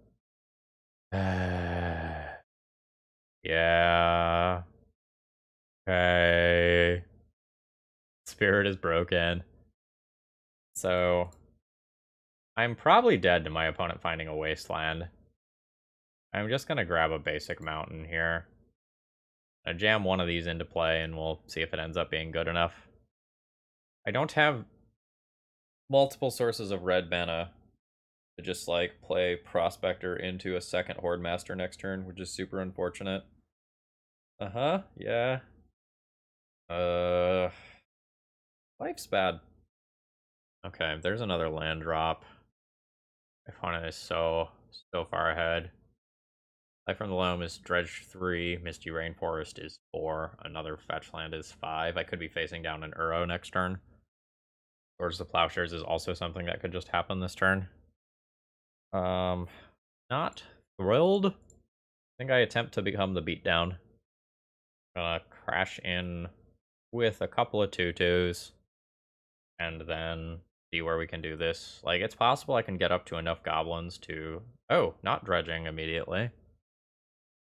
S1: Yeah. Okay. Spirit is broken. So, I'm probably dead to my opponent finding a wasteland. I'm just gonna grab a basic mountain here. I jam one of these into play and we'll see if it ends up being good enough. I don't have multiple sources of red mana to just like play Prospector into a second Hordemaster next turn, which is super unfortunate. Yeah. Life's bad. Okay, there's another land drop. My opponent is so far ahead. Life from the Loam is Dredge 3, Misty Rainforest is 4, another fetch land is 5. I could be facing down an Uro next turn. Towards the Plowshares is also something that could just happen this turn. Not thrilled. I think I attempt to become the beatdown. Gonna crash in with a couple of 2/2s. And then see where we can do this. Like, it's possible I can get up to enough goblins to... Oh, not dredging immediately.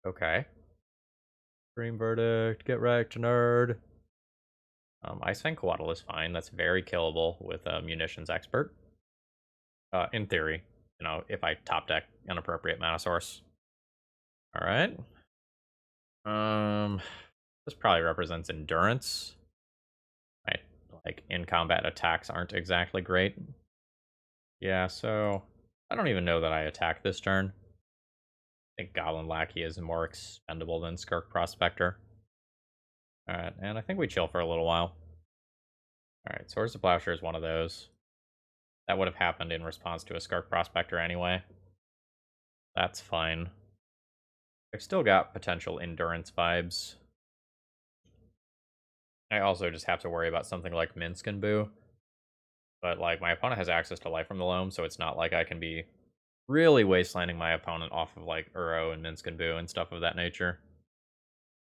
S1: Okay. Dream Verdict, get wrecked, nerd. Ice Fang Coatl is fine. That's very killable with a Munitions Expert. In theory, you know, if I top deck an appropriate mana source. Alright. This probably represents Endurance. Right, like, in-combat attacks aren't exactly great. Yeah, so I don't even know that I attack this turn. I think Goblin Lackey is more expendable than Skirk Prospector. Alright, and I think we chill for a little while. Alright, Swords to Plowshare is one of those. That would have happened in response to a Skirk Prospector anyway. That's fine. I've still got potential endurance vibes. I also just have to worry about something like Minsk and Boo. But, like, my opponent has access to Life from the Loam, so it's not like I can be really wastelanding my opponent off of, like, Uro and Minsk and Boo and stuff of that nature.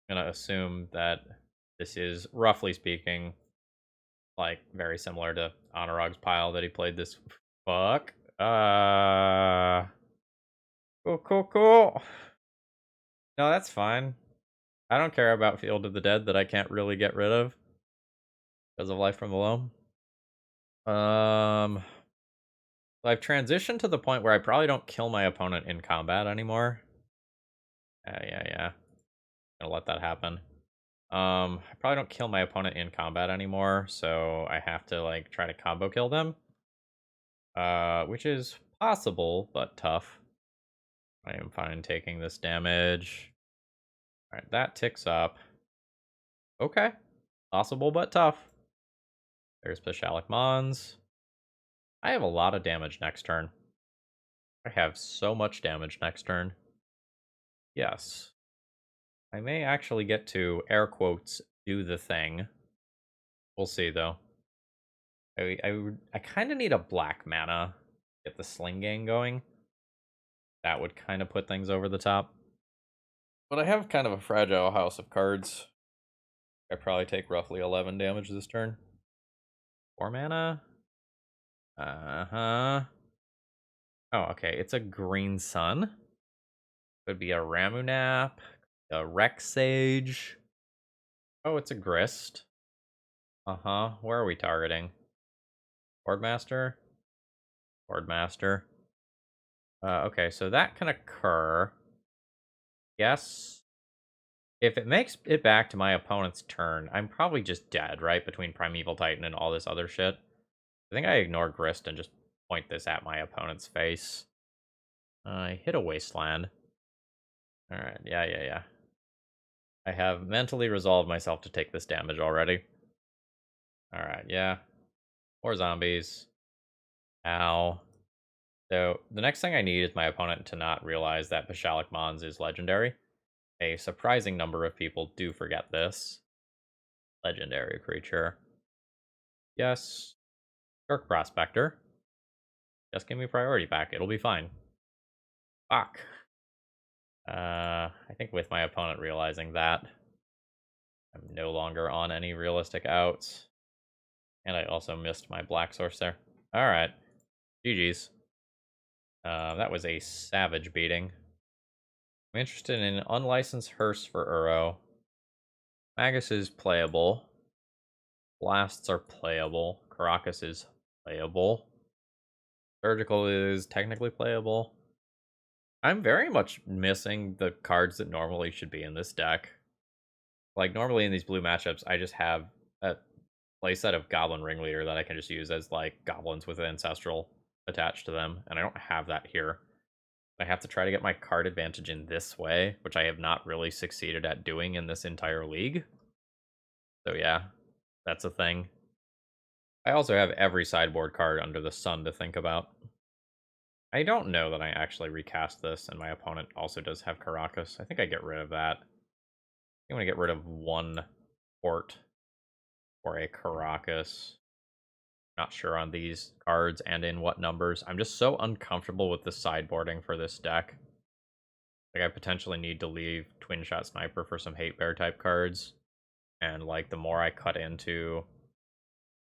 S1: I'm gonna assume that this is, roughly speaking, like, very similar to Anurag's pile that he played this... Fuck. Cool. No, that's fine. I don't care about Field of the Dead that I can't really get rid of because of Life from the Loam. So I've transitioned to the point where I probably don't kill my opponent in combat anymore. Yeah. Gonna let that happen. I probably don't kill my opponent in combat anymore, so I have to like try to combo kill them. Which is possible, but tough. I am fine taking this damage. Alright, that ticks up. Okay. Possible, but tough. There's Pashalik Mons. I have a lot of damage next turn. I have so much damage next turn. Yes. I may actually get to, air quotes, do the thing. We'll see, though. I kind of need a black mana to get the Sling Gang going. That would kind of put things over the top. But I have kind of a fragile house of cards. I probably take roughly 11 damage this turn. 4 mana? Uh-huh. Oh, okay. It's a green sun. Could be a Ramunap, a Rex Sage. Oh, it's a Grist. Uh-huh. Where are we targeting? Hordemaster? Hordemaster. Okay, so that can occur. Yes. If it makes it back to my opponent's turn, I'm probably just dead, right? Between Primeval Titan and all this other shit. I think I ignore Grist and just point this at my opponent's face. I hit a Wasteland. Alright, yeah. I have mentally resolved myself to take this damage already. Alright, yeah. More zombies. Ow. So, the next thing I need is my opponent to not realize that Pashalik Mons is legendary. A surprising number of people do forget this. Legendary creature. Yes. Skirk Prospector. Just give me priority back. It'll be fine. Fuck. I think with my opponent realizing that, I'm no longer on any realistic outs. And I also missed my black source there. Alright. GG's. That was a savage beating. I'm interested in Unlicensed Hearse for Uro. Magus is playable. Blasts are playable. Caracas is playable. Surgical is technically playable. I'm very much missing the cards that normally should be in this deck. Like, normally in these blue matchups, I just have a playset of Goblin Ringleader that I can just use as, like, goblins with Ancestral attached to them, and I don't have that here. I have to try to get my card advantage in this way, which I have not really succeeded at doing in this entire league. So yeah, that's a thing. I also have every sideboard card under the sun to think about. I don't know that I actually recast this, and my opponent also does have Caracas. I think I get rid of that. I'm going to get rid of one port for a Caracas. Not sure on these cards and in what numbers. I'm just so uncomfortable with the sideboarding for this deck. Like, I potentially need to leave Twin Shot Sniper for some Hate Bear type cards. And, like, the more I cut into,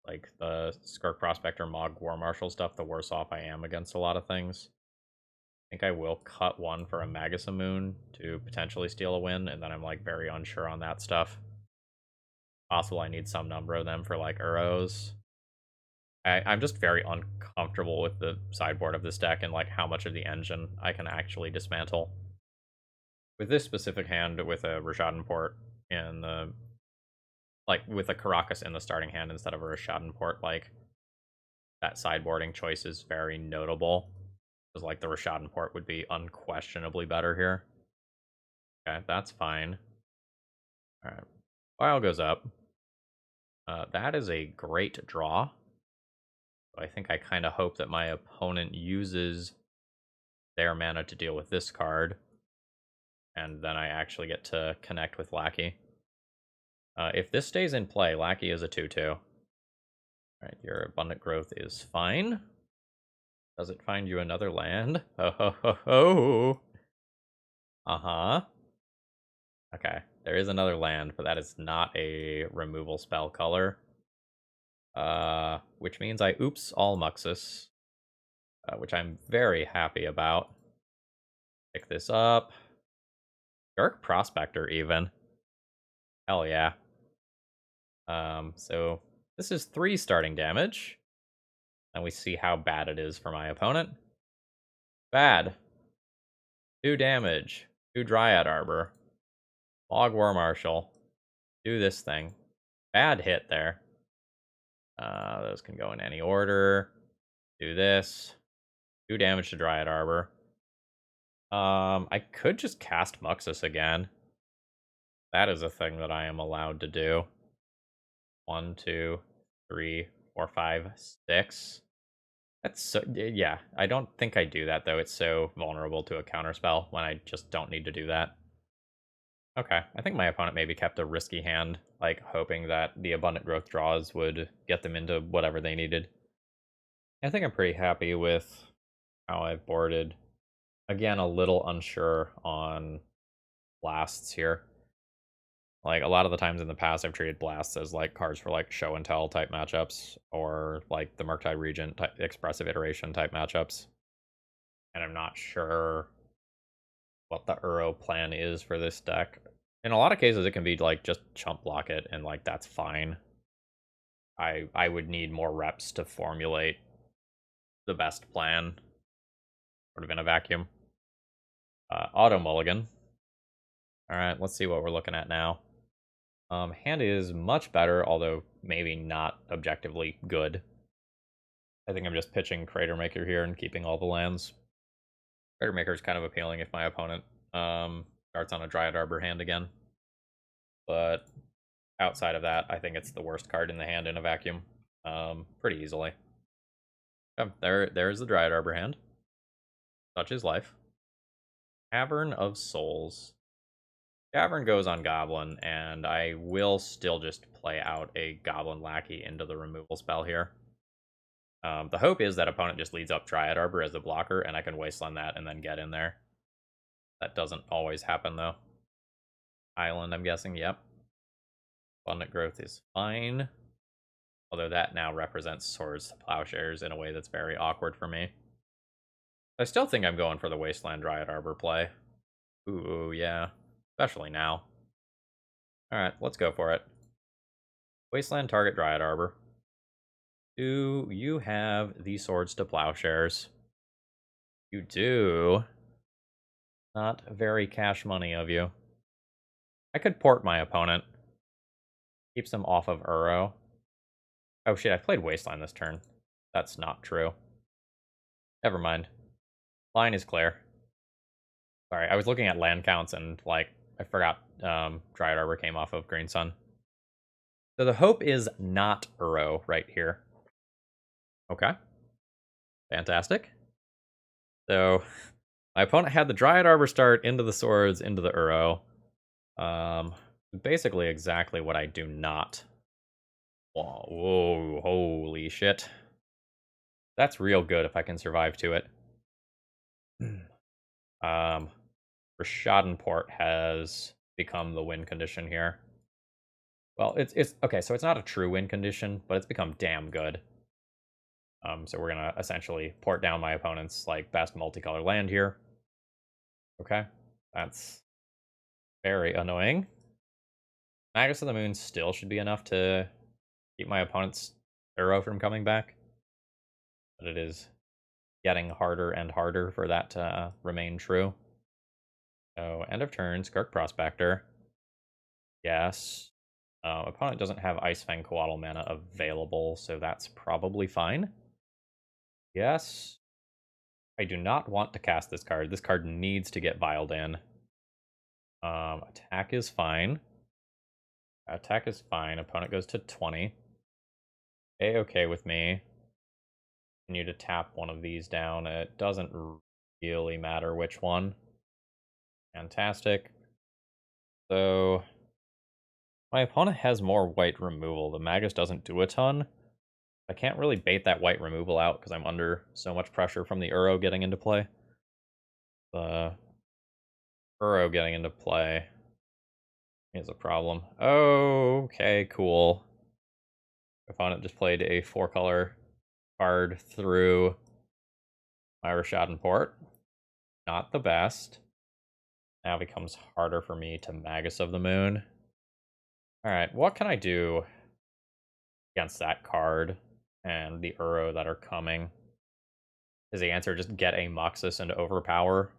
S1: like, the Skirk Prospector, Mog, War Marshal stuff, the worse off I am against a lot of things. I think I will cut one for a Magasamoon to potentially steal a win, and then I'm, like, very unsure on that stuff. Possible I need some number of them for, like, Uros. I'm just very uncomfortable with the sideboard of this deck and, like, how much of the engine I can actually dismantle. With this specific hand, with a Rashadan port in the... like, with a Caracas in the starting hand instead of a Rashadan port, like, that sideboarding choice is very notable. Because, like, the Rashadan port would be unquestionably better here. Okay, that's fine. Alright. File goes up. That is a great draw. I think I kind of hope that my opponent uses their mana to deal with this card. And then I actually get to connect with Lackey. If this stays in play, Lackey is a 2-2. Alright, your Abundant Growth is fine. Does it find you another land? Oh, ho, ho, ho. Uh-huh. Okay, there is another land, but that is not a removal spell color. Which means I oops all Muxus. Which I'm very happy about. Pick this up. Skirk Prospector, even. Hell yeah. So this is 3 starting damage. And we see how bad it is for my opponent. Bad. 2 damage. 2 Dryad Arbor. Log War Marshal. Do this thing. Bad hit there. Those can go in any order. Do this. 2 damage to Dryad Arbor. I could just cast Muxus again. That is a thing that I am allowed to do. 1, 2, 3, 4, 5, 6. That's so, yeah, I don't think I do that, though. It's so vulnerable to a counterspell when I just don't need to do that. Okay, I think my opponent maybe kept a risky hand, like hoping that the Abundant Growth draws would get them into whatever they needed. I think I'm pretty happy with how I've boarded. Again, a little unsure on blasts here. Like, a lot of the times in the past, I've treated blasts as, like, cards for, like, show and tell type matchups, or, like, the Murktide Regent type, expressive iteration type matchups. And I'm not sure what the Uro plan is for this deck. In a lot of cases, it can be, like, just chump block it, and, like, that's fine. I would need more reps to formulate the best plan, sort of in a vacuum. Auto mulligan. Alright, let's see what we're looking at now. Hand is much better, although maybe not objectively good. I think I'm just pitching Crater Maker here and keeping all the lands. Crater Maker is kind of appealing if my opponent starts on a Dryad Arbor hand again. But outside of that, I think it's the worst card in the hand in a vacuum. Pretty easily. Oh, there's the Dryad Arbor hand. Such is life. Cavern of Souls. Cavern goes on Goblin, and I will still just play out a Goblin Lackey into the removal spell here. The hope is that opponent just leads up Dryad Arbor as a blocker, and I can Wasteland that and then get in there. That doesn't always happen, though. Island, I'm guessing, yep. Abundant Growth is fine. Although that now represents Swords to Plowshares in a way that's very awkward for me. I still think I'm going for the Wasteland Dryad Arbor play. Ooh, yeah. Especially now. Alright, let's go for it. Wasteland target Dryad Arbor. Do you have the Swords to Plowshares? You do. Not very cash money of you. I could port my opponent. Keeps him off of Uro. Oh shit, I played Wasteland this turn. That's not true. Never mind. Line is clear. Sorry, I was looking at land counts and, like, I forgot Dryad Arbor came off of Green Sun. So the hope is not Uro right here. Okay. Fantastic. So my opponent had the Dryad Arbor start into the Swords, into the Uro. Basically exactly what I do not. Whoa, holy shit. That's real good if I can survive to it. Rashadenport has become the win condition here. Well, it's okay, so it's not a true win condition, but it's become damn good. So we're gonna essentially port down my opponent's, like, best multicolor land here. Okay, that's very annoying. Magus of the Moon still should be enough to keep my opponent's Uro from coming back. But it is getting harder and harder for that to remain true. So, end of turn, Skirk Prospector. Yes. Opponent doesn't have Ice Fang Coatl mana available, so that's probably fine. Yes. I do not want to cast this card. This card needs to get Viled in. Attack is fine. Attack is fine. Opponent goes to 20. A-okay with me. Continue to tap one of these down. It doesn't really matter which one. Fantastic. So my opponent has more white removal. The Magus doesn't do a ton. I can't really bait that white removal out because I'm under so much pressure from the Uro getting into play. The Uro getting into play is a problem. Okay, cool. Opponent just played a 4-color card through my Rashadenport. Not the best. Now becomes harder for me to Magus of the Moon. Alright, what can I do against that card and the Uro that are coming? Is the answer just get a Muxus and overpower?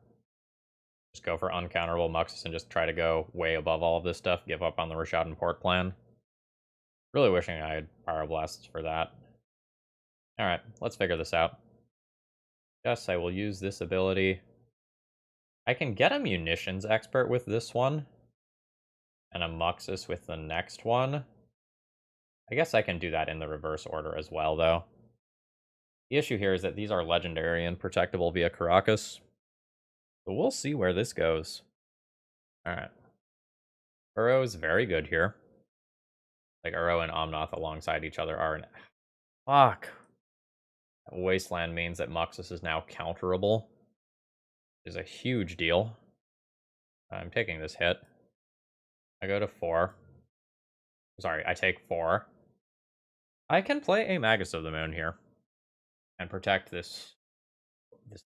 S1: Just go for uncounterable Muxus and just try to go way above all of this stuff. Give up on the Rashad and Port plan. Really wishing I had Pyroblast for that. Alright, let's figure this out. Yes, I will use this ability. I can get a Munitions Expert with this one. And a Muxus with the next one. I guess I can do that in the reverse order as well, though. The issue here is that these are legendary and protectable via Karakas. But we'll see where this goes. Alright. Uro is very good here. Like, Uro and Omnath alongside each other are an... Fuck. Wasteland means that Muxus is now counterable. Which is a huge deal. I'm taking this hit. I go to 4. Sorry, I take 4. I can play a Magus of the Moon here. And protect this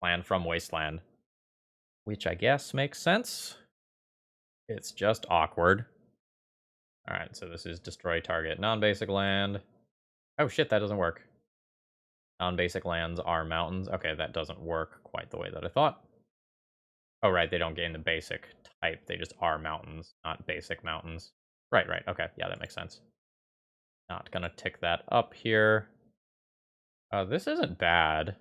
S1: land from Wasteland. Which I guess makes sense. It's just awkward. Alright, so this is destroy target non-basic land. Oh shit, that doesn't work. Non-basic lands are mountains. Okay, that doesn't work quite the way that I thought. Oh right, they don't gain the basic type. They just are mountains, not basic mountains. Right, okay, yeah, that makes sense. Not gonna tick that up here. This isn't bad.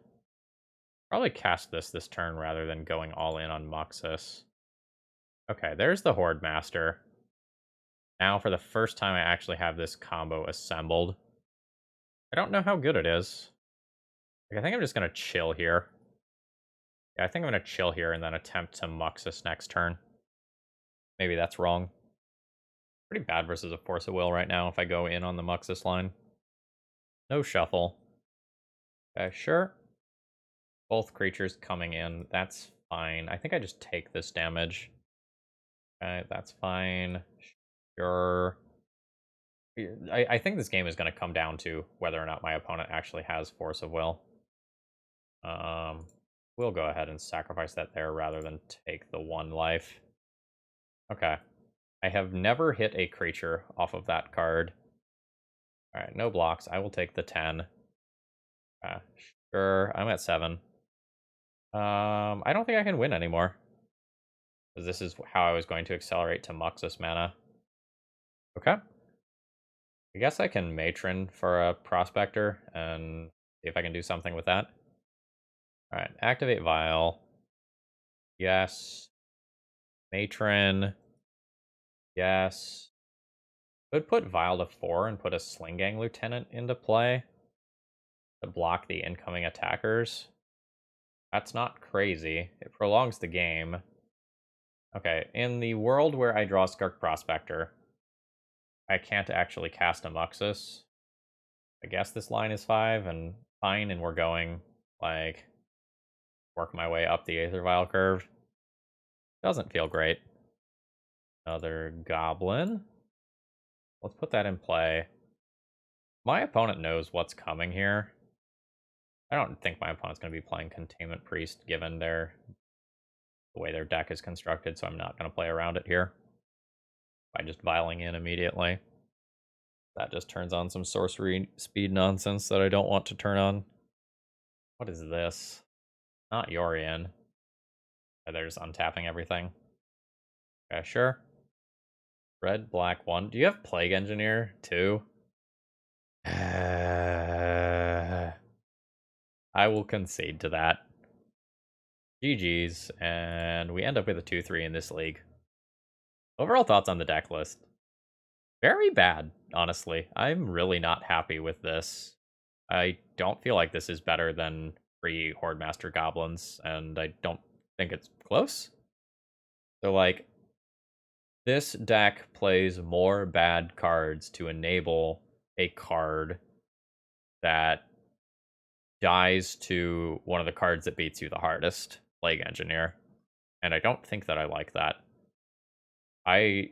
S1: Probably cast this turn rather than going all in on Muxus. Okay, there's the Hordemaster. Now, for the first time, I actually have this combo assembled. I don't know how good it is. Like, I think I'm just going to chill here. Yeah, I think I'm going to chill here and then attempt to Muxus next turn. Maybe that's wrong. Pretty bad versus a Force of Will right now if I go in on the Muxus line. No shuffle. Okay, sure. Both creatures coming in. That's fine. I think I just take this damage. Okay, that's fine. Sure. I think this game is going to come down to whether or not my opponent actually has Force of Will. We'll go ahead and sacrifice that there rather than take the 1 life. Okay. I have never hit a creature off of that card. Alright, no blocks. I will take the 10. Sure, I'm at 7. I don't think I can win anymore. Because this is how I was going to accelerate to Muxus mana. Okay. I guess I can Matron for a Prospector and see if I can do something with that. Alright, activate Vial. Yes. Matron. Yes. Could put Vial to 4 and put a Sling-Gang Lieutenant into play to block the incoming attackers. That's not crazy. It prolongs the game. Okay, in the world where I draw Skirk Prospector, I can't actually cast a Muxus. I guess this line is 5 and fine, and we're going, like, work my way up the Aether Vial curve. Doesn't feel great. Another Goblin. Let's put that in play. My opponent knows what's coming here. I don't think my opponent's going to be playing Containment Priest, given the way their deck is constructed, so I'm not going to play around it here by just vialing in immediately. That just turns on some sorcery speed nonsense that I don't want to turn on. What is this? Not Yorion. They're just untapping everything. Okay, sure. Red, black, 1. Do you have Plague Engineer, 2? I will concede to that. GG's, and we end up with a 2-3 in this league. Overall thoughts on the deck list? Very bad, honestly. I'm really not happy with this. I don't feel like this is better than pre-Hordemaster Goblins, and I don't think it's close. So, like, this deck plays more bad cards to enable a card that dies to one of the cards that beats you the hardest, Plague Engineer. And I don't think that I like that. I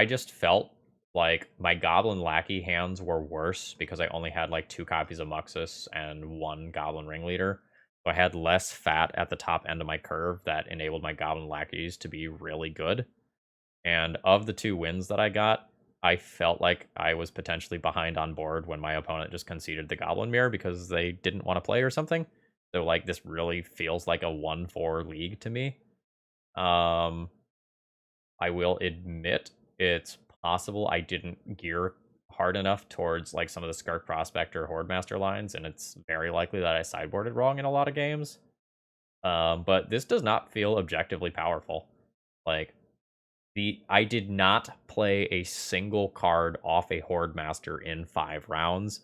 S1: just felt like my Goblin Lackey hands were worse because I only had like 2 copies of Muxus and 1 Goblin Ringleader. So I had less fat at the top end of my curve that enabled my Goblin Lackeys to be really good. And of the 2 wins that I got, I felt like I was potentially behind on board when my opponent just conceded the Goblin Mirror because they didn't want to play or something. So, like, this really feels like a 1-4 league to me. Um, I will admit it's possible I didn't gear hard enough towards like some of the Skirk Prospector Hordemaster lines, and it's very likely that I sideboarded wrong in a lot of games. But this does not feel objectively powerful. Like I did not play a single card off a Hordemaster in 5 rounds,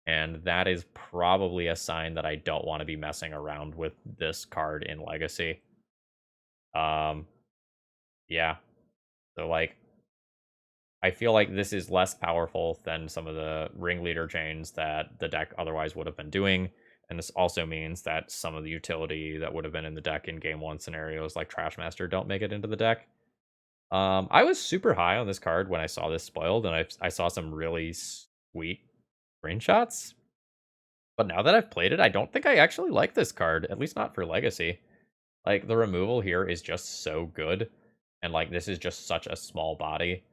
S1: and that is probably a sign that I don't want to be messing around with this card in Legacy. Um, yeah. So like I feel like this is less powerful than some of the ringleader chains that the deck otherwise would have been doing. And this also means that some of the utility that would have been in the deck in game 1 scenarios like Trashmaster don't make it into the deck. I was super high on this card when I saw this spoiled, and I saw some really sweet screenshots. But now that I've played it, I don't think I actually like this card, at least not for Legacy. Like, the removal here is just so good, and, like, this is just such a small body,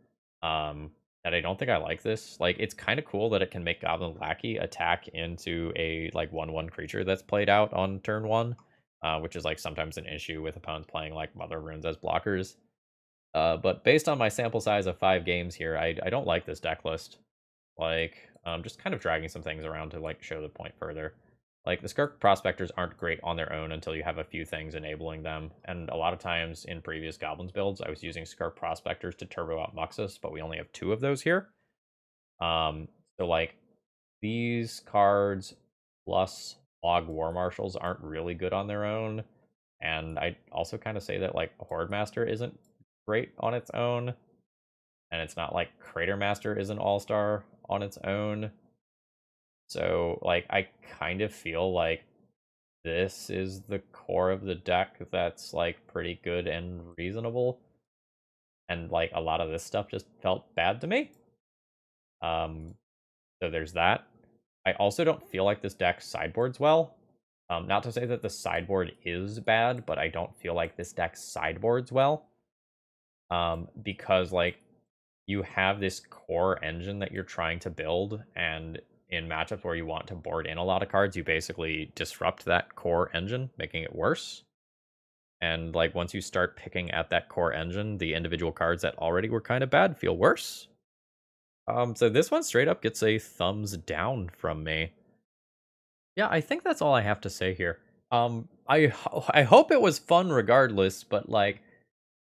S1: that I don't think I like this. Like, it's kind of cool that it can make Goblin Lackey attack into a, like, 1/1 creature that's played out on turn 1, which is, like, sometimes an issue with opponents playing, like, Mother Runes as blockers. But based on my sample size of 5 games here, I don't like this deck list. Like, just kind of dragging some things around to, like, show the point further. Like, the Skirk Prospectors aren't great on their own until you have a few things enabling them. And a lot of times in previous Goblins builds, I was using Skirk Prospectors to turbo out Muxus, but we only have 2 of those here. So, like, these cards plus Log War Marshals aren't really good on their own. And I also kind of say that, like, Horde Master isn't great on its own. And it's not like Crater Master is an all-star on its own. So, like, I kind of feel like this is the core of the deck that's, like, pretty good and reasonable. And, like, a lot of this stuff just felt bad to me. So there's that. I also don't feel like this deck sideboards well. Not to say that the sideboard is bad, but I don't feel like this deck sideboards well. Because, like, you have this core engine that you're trying to build, and in matchups where you want to board in a lot of cards, you basically disrupt that core engine, making it worse. And, like, once you start picking at that core engine, the individual cards that already were kind of bad feel worse. So this one straight up gets a thumbs down from me. Yeah, I think that's all I have to say here. I hope it was fun regardless, but, like,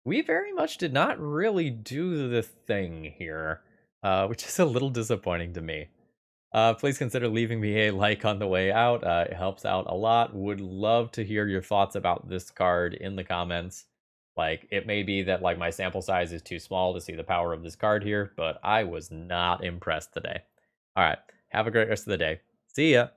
S1: we very much did not really do the thing here, which is a little disappointing to me. Please consider leaving me a like on the way out. It helps out a lot. Would love to hear your thoughts about this card in the comments. Like, it may be that, like, my sample size is too small to see the power of this card here, but I was not impressed today. All right, have a great rest of the day. See ya!